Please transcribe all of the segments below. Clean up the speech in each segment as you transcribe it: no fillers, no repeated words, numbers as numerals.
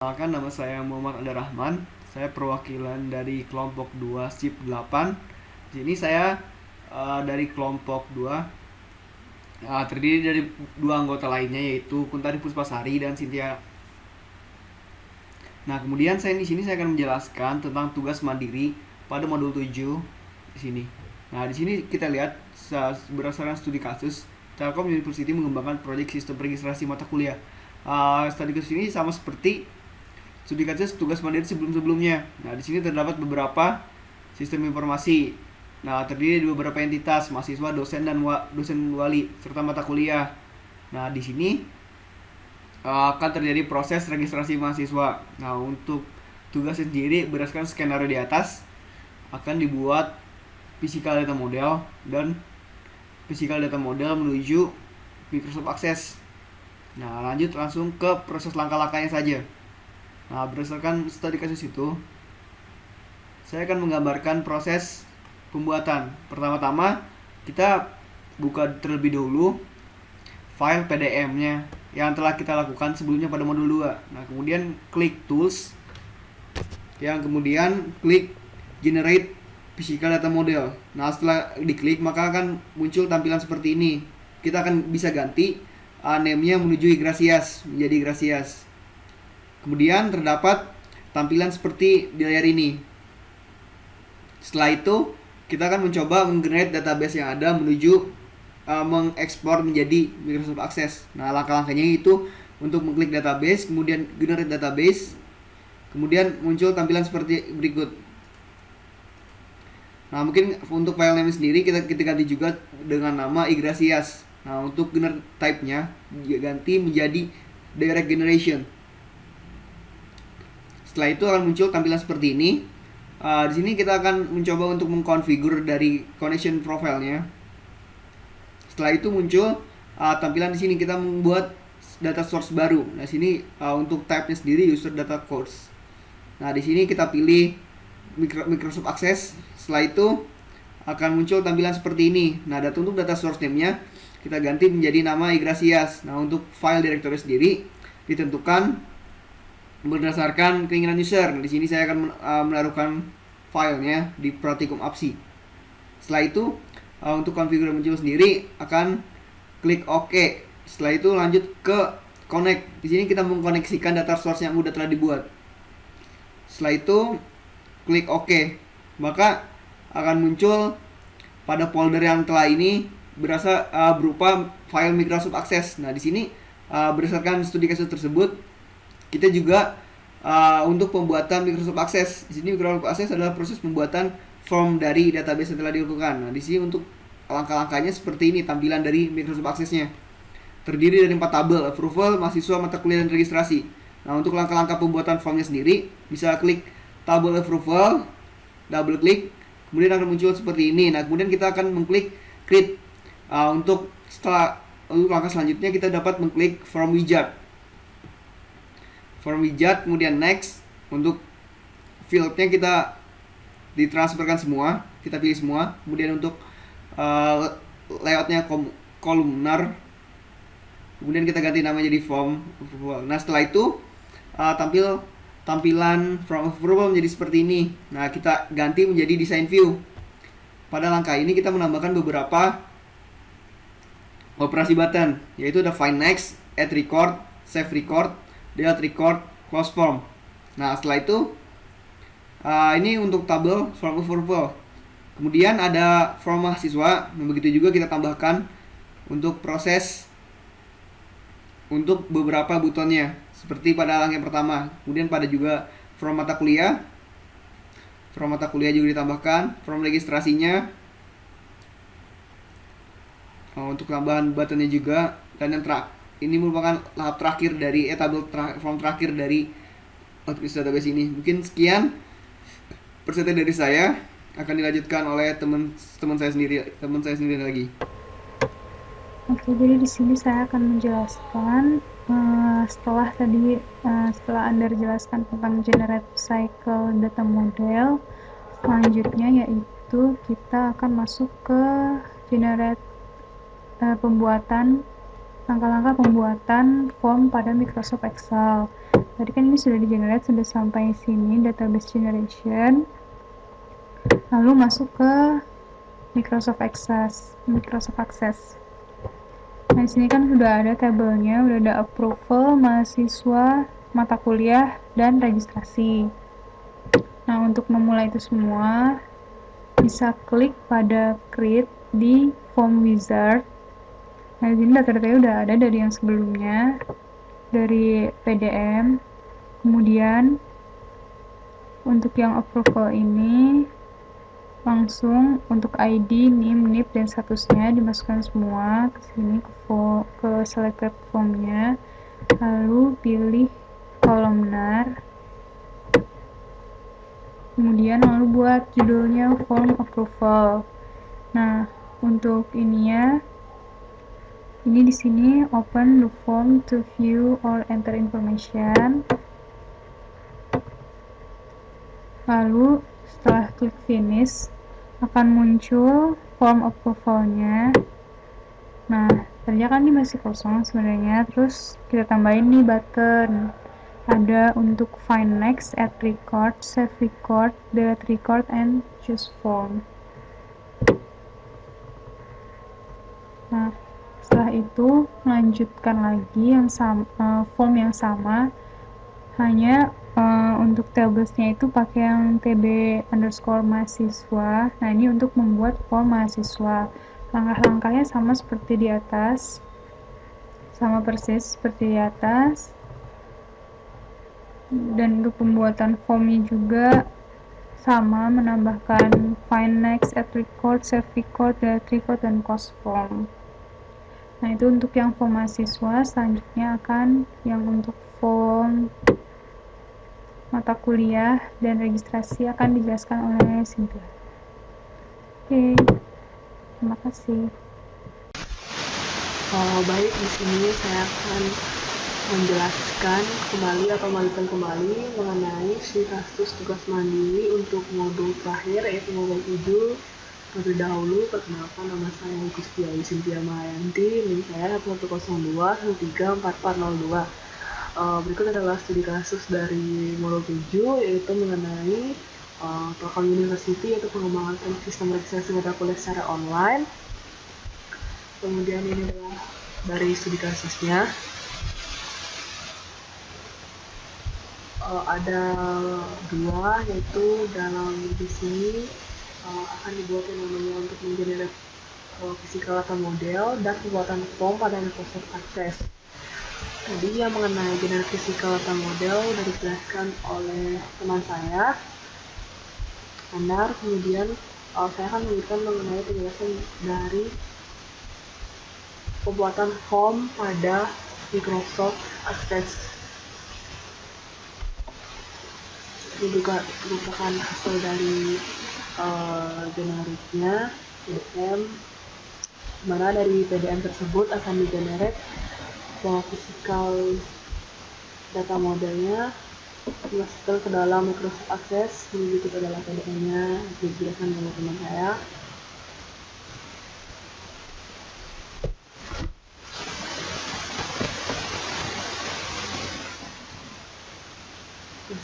Perkenalkan, nama saya Muhammad Anda Rahman. Saya perwakilan dari kelompok 2 SIP 8. Jadi saya dari kelompok 2 terdiri dari dua anggota lainnya, yaitu Kuntari Puspasari dan Cynthia. Nah, kemudian di sini saya akan menjelaskan tentang tugas mandiri pada modul 7 di sini. Nah, di sini kita lihat berdasarkan studi kasus, Telkom University mengembangkan proyek sistem registrasi mata kuliah. Studi kasus ini sama seperti studi kasus tugas mandiri sebelum-sebelumnya. Nah, di sini terdapat beberapa sistem informasi. Nah, terdiri dari beberapa entitas, mahasiswa, dosen dan dosen wali serta mata kuliah. Nah, di sini akan terjadi proses registrasi mahasiswa. Nah, untuk tugas sendiri berdasarkan skenario di atas akan dibuat physical data model dan physical data model menuju Microsoft Access. Nah, lanjut langsung ke proses langkah-langkahnya saja. Nah, berdasarkan studi kasus itu, saya akan menggambarkan proses pembuatan. Pertama-tama, kita buka terlebih dahulu file PDM-nya yang telah kita lakukan sebelumnya pada modul 2. Nah, kemudian klik Tools, yang kemudian klik Generate Physical Data Model. Nah, setelah diklik, maka akan muncul tampilan seperti ini. Kita akan bisa ganti name-nya menuju Yggdrasias, menjadi Yggdrasias. Kemudian terdapat tampilan seperti di layar ini. Setelah itu, kita akan mencoba meng-generate database yang ada menuju mengekspor menjadi Microsoft Access. Nah, langkah-langkahnya itu untuk mengklik database, kemudian generate database, kemudian muncul tampilan seperti berikut. Nah, mungkin untuk file name sendiri kita ganti juga dengan nama Yggdrasias. Nah, untuk generate type-nya ganti menjadi direct generation. Setelah itu akan muncul tampilan seperti ini. Di sini kita akan mencoba untuk mengkonfigur dari connection profile-nya. Setelah itu muncul tampilan di sini kita membuat data source baru. Nah, sini untuk type-nya sendiri user data course. Nah, di sini kita pilih Microsoft Access. Setelah itu akan muncul tampilan seperti ini. Nah, untuk data source name-nya kita ganti menjadi nama Yggdrasias. Nah, untuk file directory sendiri ditentukan berdasarkan keinginan user. Nah, di sini saya akan menaruhkan filenya di Practicum APSI. Setelah itu untuk konfigur muncul sendiri akan klik OK. Setelah itu lanjut ke connect. Di sini kita mengkoneksikan data source yang sudah telah dibuat. Setelah itu klik OK. Maka akan muncul pada folder yang telah ini berupa file Microsoft Access. Nah, di sini berdasarkan studi kasus tersebut kita juga untuk pembuatan Microsoft Access. Di sini Microsoft Access adalah proses pembuatan form dari database yang telah dilakukan. Nah, di sini untuk langkah-langkahnya seperti ini tampilan dari Microsoft Access-nya. Terdiri dari 4 tabel: approval, mahasiswa, mata kuliah, dan registrasi. Nah, untuk langkah-langkah pembuatan formnya sendiri bisa klik tabel approval, double klik, kemudian akan muncul seperti ini. Nah, kemudian kita akan mengklik create. Untuk langkah selanjutnya kita dapat mengklik form wizard, kemudian next. Untuk fieldnya kita ditransferkan semua, kita pilih semua. Kemudian untuk layoutnya kolumnar, kemudian kita ganti nama jadi form approval. Nah, setelah itu tampilan form approval menjadi seperti ini. Nah, kita ganti menjadi design view. Pada langkah ini kita menambahkan beberapa operasi button, yaitu ada find next, add record, save record, delete record, close form. Nah, setelah itu ini untuk tabel form approval. Kemudian ada form mahasiswa. Nah, begitu juga kita tambahkan untuk proses untuk beberapa butonnya seperti pada langkah pertama. Kemudian pada juga form mata kuliah. Form mata kuliah juga ditambahkan, form registrasinya. Untuk tambahan buttonnya juga, dan yang ini merupakan tahap terakhir dari form terakhir dari database ini. Mungkin sekian presentasi dari saya, akan dilanjutkan oleh teman saya sendiri lagi. Oke, jadi di sini saya akan menjelaskan setelah Anda jelaskan tentang generate cycle data model, selanjutnya yaitu kita akan masuk ke generate langkah-langkah pembuatan form pada Microsoft Excel. tadi kan ini sudah di-generate, sudah sampai sini database generation. Lalu masuk ke Microsoft Access. Nah, di sini kan sudah ada tabelnya, udah ada approval, mahasiswa, mata kuliah, dan registrasi. Nah, untuk memulai itu semua, bisa klik pada create di form wizard. Nah, di sini data-datanya udah ada dari yang sebelumnya, dari PDM. Kemudian, untuk yang approval ini, langsung untuk ID, NIM, NIP, dan statusnya dimasukkan semua ke sini ke selected formnya, lalu pilih kolomnar, kemudian lalu buat judulnya form approval. Nah, untuk ininya, ini di sini open the form to view or enter information. Lalu setelah klik finish akan muncul form approval-nya. Nah, tadinya kan ini masih kosong sebenarnya, terus kita tambahin nih button. Ada untuk find next, add record, save record, delete record, and choose form. Nah, setelah itu lanjutkan lagi yang sama, form yang sama, hanya untuk tablesnya itu pakai yang tb_mahasiswa. Nah, ini untuk membuat form mahasiswa. Langkah-langkahnya sama seperti di atas, sama persis seperti di atas. Dan untuk pembuatan formnya juga sama, menambahkan find next, add record, save record, delete record, dan post form. Nah, itu untuk yang form mahasiswa. Selanjutnya akan yang untuk form mata kuliah dan registrasi akan dijelaskan oleh Cynthia. Oke, terima kasih. Baik, di sini saya akan menjelaskan kembali atau melanjutkan kembali mengenai si kasus tugas mandiri untuk modul terakhir, yaitu modul 7. Terlebih dahulu, perkenalkan, nama saya Gustiawi Cynthia Mahayanti, NIM saya 1102134402. Berikut adalah studi kasus dari modul 7, yaitu mengenai Telkom University, yaitu pengembangan sistem registrasi mata kuliah secara online. Kemudian ini adalah dari studi kasusnya. Ada dua, yaitu dalam di sini akan dibuat yang namanya untuk menggenerate physical data model dan pembuatan form pada Microsoft Access. Tadi yang mengenai generate physical data model sudah dijelaskan oleh teman saya, Anar. Kemudian saya akan memberikan mengenai penjelasan dari pembuatan form pada Microsoft Access. Ini juga merupakan hasil dari generiknya PDM, mana dari PDM tersebut akan digenerate physical data modelnya dimasukkan ke dalam Microsoft Access. Ini juga adalah PDM-nya, dijelaskan oleh teman saya.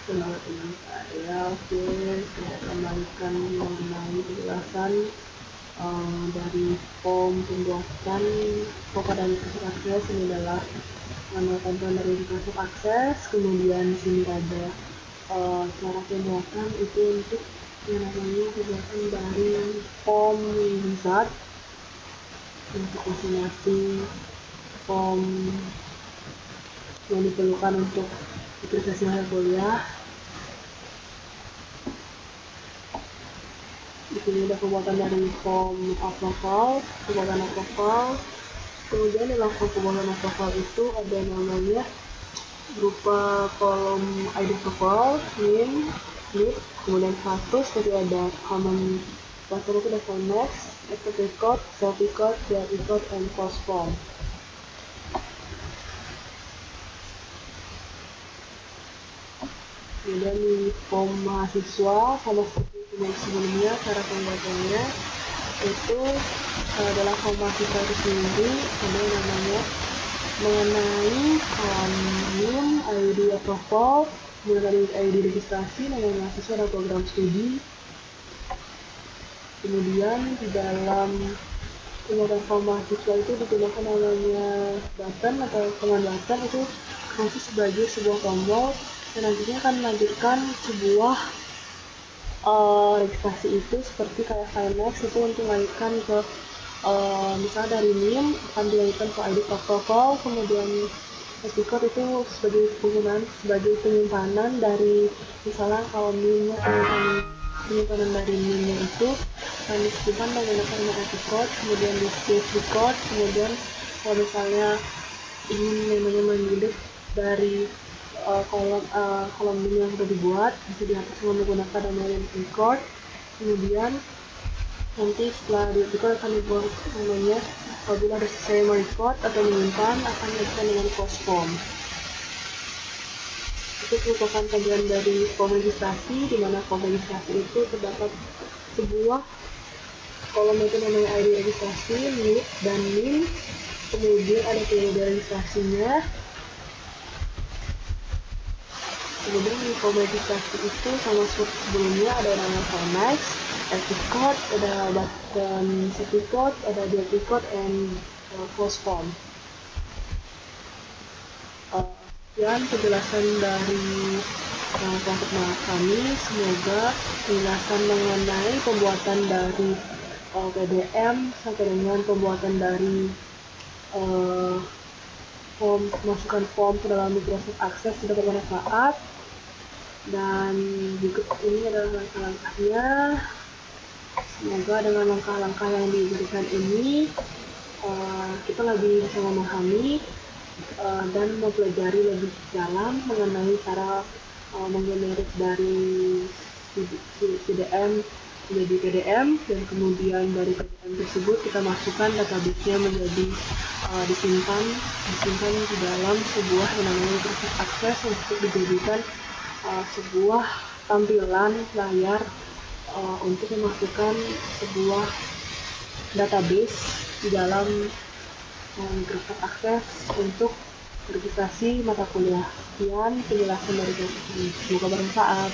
Setelah teman saya, saya kembalikan mengenai penjelasan dari form pembuatan pada Microsoft Access. Ini adalah manual tampilan dari Microsoft Access. Kemudian di sini ada cara pembuatan itu untuk yang namanya pembuatan dari form wizard untuk masing-masing form yang diperlukan untuk registrasi mata kuliah. Di sini ada pembuatan dari form approval, kemudian dalam form pembuatan approval itu ada namanya berupa kolom ID approval, NIM, NIP, kemudian status, jadi ada common password itu ada form next, active record, save record, delete record, and post form. Kemudian di form mahasiswa sama seperti yang sebelumnya, cara pembuatannya itu adalah form mahasiswa itu sendiri, ada yang namanya mengenai NIM, ID approval, kemudian ID registrasi, nama mahasiswa dan program studi. Kemudian di dalam pernyataan form mahasiswa itu digunakan namanya button atau command button, itu fungsi sebagai sebuah tombol dan nantinya akan melanjutkan sebuah registrasi itu seperti kayak file next itu untuk melanjutkan ke misalnya dari NIM akan dilanjutkan ke ID protokol, kemudian record itu sebagai penggunaan sebagai penyimpanan dari misalnya kalau NIM penyimpanan dari NIM itu akan disimpan menggunakan record, kemudian di save record, kemudian kalau misalnya ingin namanya mengedit dari kolom NIM yang sudah dibuat bisa dihapus dengan menggunakan namanya record. Kemudian nanti setelah di record akan dibuat namanya apabila sudah selesai merecord atau menyimpan akan dilakukan dengan post form. Itu merupakan tampilan dari form registrasi, di mana form registrasi itu terdapat sebuah kolom itu namanya ID registrasi, NIM dan NIM, kemudian ada periode registrasinya. Kemudian di form registrasi itu sama seperti sebelumnya ada nama format, record, ada button set record, ada delete record, and post form. Sekian penjelasan dari kelompok kami. Semoga penjelasan mengenai pembuatan dari PDM sampai dengan pembuatan dari masukkan form ke dalam Microsoft Access sudah bermanfaat. Dan berikut ini adalah langkah-langkahnya. Semoga dengan langkah-langkah yang diberikan ini kita lebih bisa memahami dan mempelajari lebih dalam mengenai cara menggenerate dari CDM menjadi PDM, dan kemudian dari PDM tersebut kita masukkan database-nya menjadi disimpan di dalam sebuah yang namanya Microsoft Access untuk dijadikan sebuah tampilan layar untuk memasukkan sebuah database di dalam Microsoft Access untuk registrasi mata kuliah. Sekian penjelasan dari kami. Semoga bermanfaat.